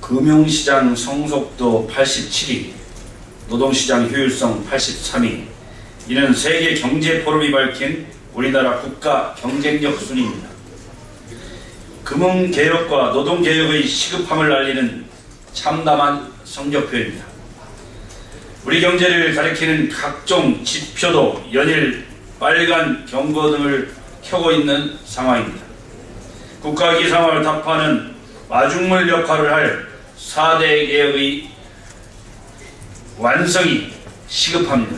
금융시장 성숙도 87위, 노동시장 효율성 83위. 이는 세계경제포럼이 밝힌 우리나라 국가 경쟁력 순위입니다. 금융개혁과 노동개혁의 시급함을 알리는 참담한 성적표입니다. 우리 경제를 가리키는 각종 지표도 연일 빨간 경고등을 켜고 있는 상황입니다. 국가 위기 상황을 타파하는 마중물 역할을 할 4대 개혁의 완성이 시급합니다.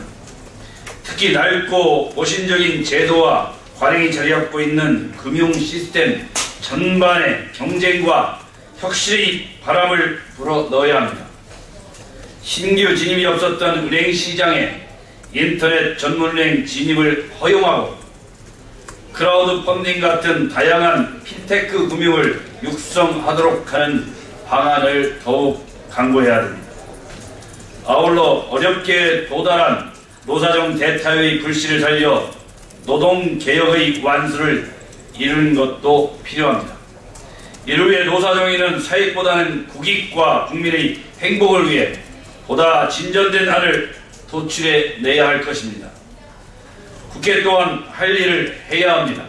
특히 낡고 모신적인 제도와 관행이 자리잡고 있는 금융 시스템 전반의 경쟁과 혁신의 바람을 불어 넣어야 합니다. 신규 진입이 없었던 은행 시장에 인터넷 전문은행 진입을 허용하고 크라우드 펀딩 같은 다양한 핀테크 금융을 육성하도록 하는 방안을 더욱 강구해야 됩니다. 아울러 어렵게 도달한 노사정 대타의 불씨를 살려 노동개혁의 완수를 이루는 것도 필요합니다. 이를 위해 노사정에는 사익보다는 국익과 국민의 행복을 위해 보다 진전된 안을 도출해 내야 할 것입니다. 국회 또한 할 일을 해야 합니다.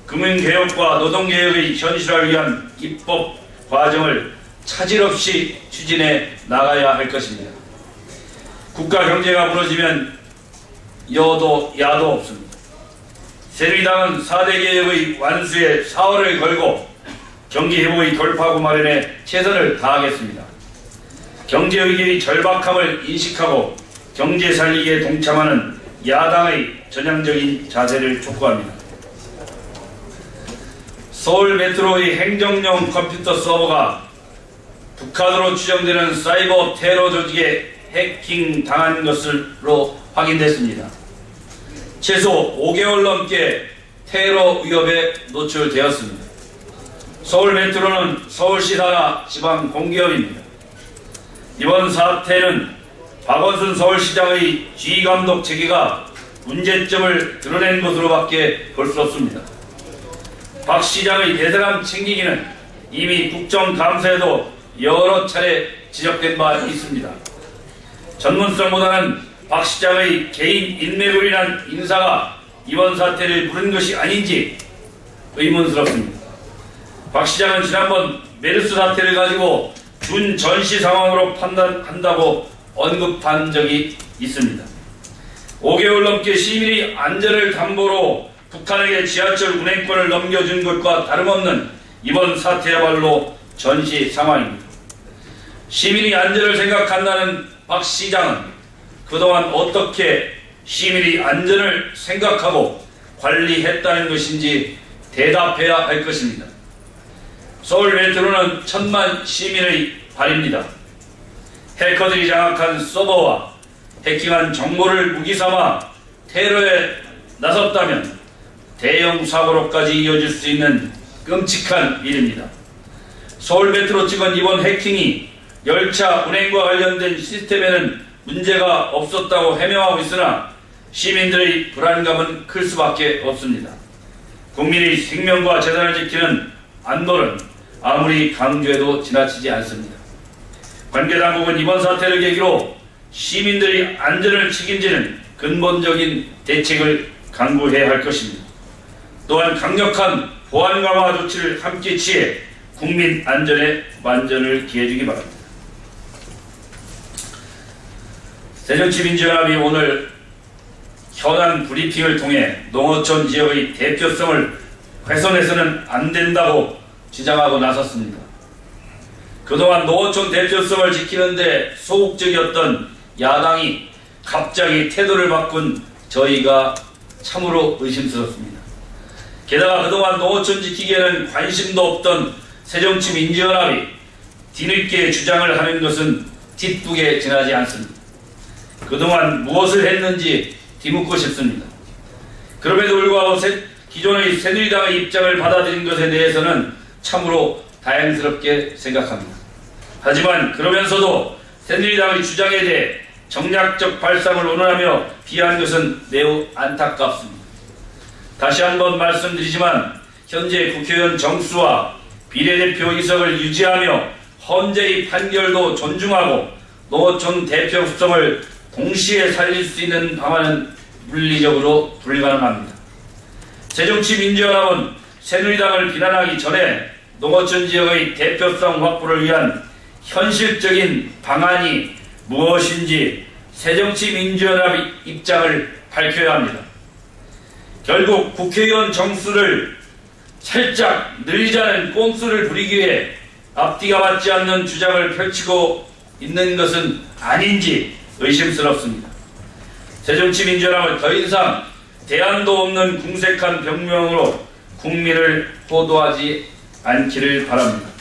금융개혁과 노동개혁의 현실화를 위한 입법 과정을 차질 없이 추진해 나가야 할 것입니다. 국가 경제가 무너지면 여도 야도 없습니다. 새누리당은 4대 개혁의 완수에 사활을 걸고 경기 회복의 돌파구 마련에 최선을 다하겠습니다. 경제 위기의 절박함을 인식하고 경제 살리기에 동참하는 야당의 전향적인 자세를 촉구합니다. 서울 메트로의 행정용 컴퓨터 서버가 북한으로 추정되는 사이버 테러 조직에 해킹 당한 것으로 확인됐습니다. 최소 5개월 넘게 테러 위협에 노출되었습니다. 서울 메트로는 서울시 산하 지방 공기업입니다. 이번 사태는 박원순 서울시장의 지휘감독 체계가 문제점을 드러낸 것으로밖에 볼 수 없습니다. 박 시장의 대사감 챙기기는 이미 국정감사에도 여러 차례 지적된 바 있습니다. 전문성보다는 박 시장의 개인 인맥으로 인한 인사가 이번 사태를 부른 것이 아닌지 의문스럽습니다. 박 시장은 지난번 메르스 사태를 가지고 준전시 상황으로 판단한다고 언급한 적이 있습니다. 5개월 넘게 시민의 안전을 담보로 북한에게 지하철 운행권을 넘겨준 것과 다름없는 이번 사태야말로 전시 상황입니다. 시민의 안전을 생각한다는 박 시장은 그동안 어떻게 시민의 안전을 생각하고 관리했다는 것인지 대답해야 할 것입니다. 서울 메트로는 1000만 시민의 발입니다. 해커들이 장악한 서버와 해킹한 정보를 무기삼아 테러에 나섰다면 대형 사고로까지 이어질 수 있는 끔찍한 일입니다. 서울 메트로 측은 이번 해킹이 열차 운행과 관련된 시스템에는 문제가 없었다고 해명하고 있으나 시민들의 불안감은 클 수밖에 없습니다. 국민의 생명과 재산을 지키는 안보는 아무리 강조해도 지나치지 않습니다. 관계당국은 이번 사태를 계기로 시민들의 안전을 책임지는 근본적인 대책을 강구해야 할 것입니다. 또한 강력한 보안 강화 조치를 함께 취해 국민 안전에 만전을 기해주기 바랍니다. 새정치민주연합이 오늘 현안 브리핑을 통해 농어촌 지역의 대표성을 훼손해서는 안 된다고 주장하고 나섰습니다. 그동안 농어촌 대표성을 지키는데 소극적이었던 야당이 갑자기 태도를 바꾼 저희가 참으로 의심스럽습니다. 게다가 그동안 농어촌 지키기에는 관심도 없던 새정치민주연합이 뒤늦게 주장을 하는 것은 뒷북에 지나지 않습니다. 그동안 무엇을 했는지 뒤묻고 싶습니다. 그럼에도 불구하고 기존의 새누리당의 입장을 받아들인 것에 대해서는 참으로 다행스럽게 생각합니다. 하지만 그러면서도 새누리당의 주장에 대해 정략적 발상을 운운하며 비하한 것은 매우 안타깝습니다. 다시 한번 말씀드리지만 현재 국회의원 정수와 비례대표 의석을 유지하며 헌재의 판결도 존중하고 농어촌 대표 수성을 동시에 살릴 수 있는 방안은 물리적으로 불가능합니다. 새정치민주연합은 새누리당을 비난하기 전에 농어촌 지역의 대표성 확보를 위한 현실적인 방안이 무엇인지 새정치민주연합의 입장을 밝혀야 합니다. 결국 국회의원 정수를 살짝 늘리자는 꼼수를 부리기 위해 앞뒤가 맞지 않는 주장을 펼치고 있는 것은 아닌지 의심스럽습니다. 새정치민주연합은 더 이상 대안도 없는 궁색한 병명으로 국민을 호도하지 않기를 바랍니다.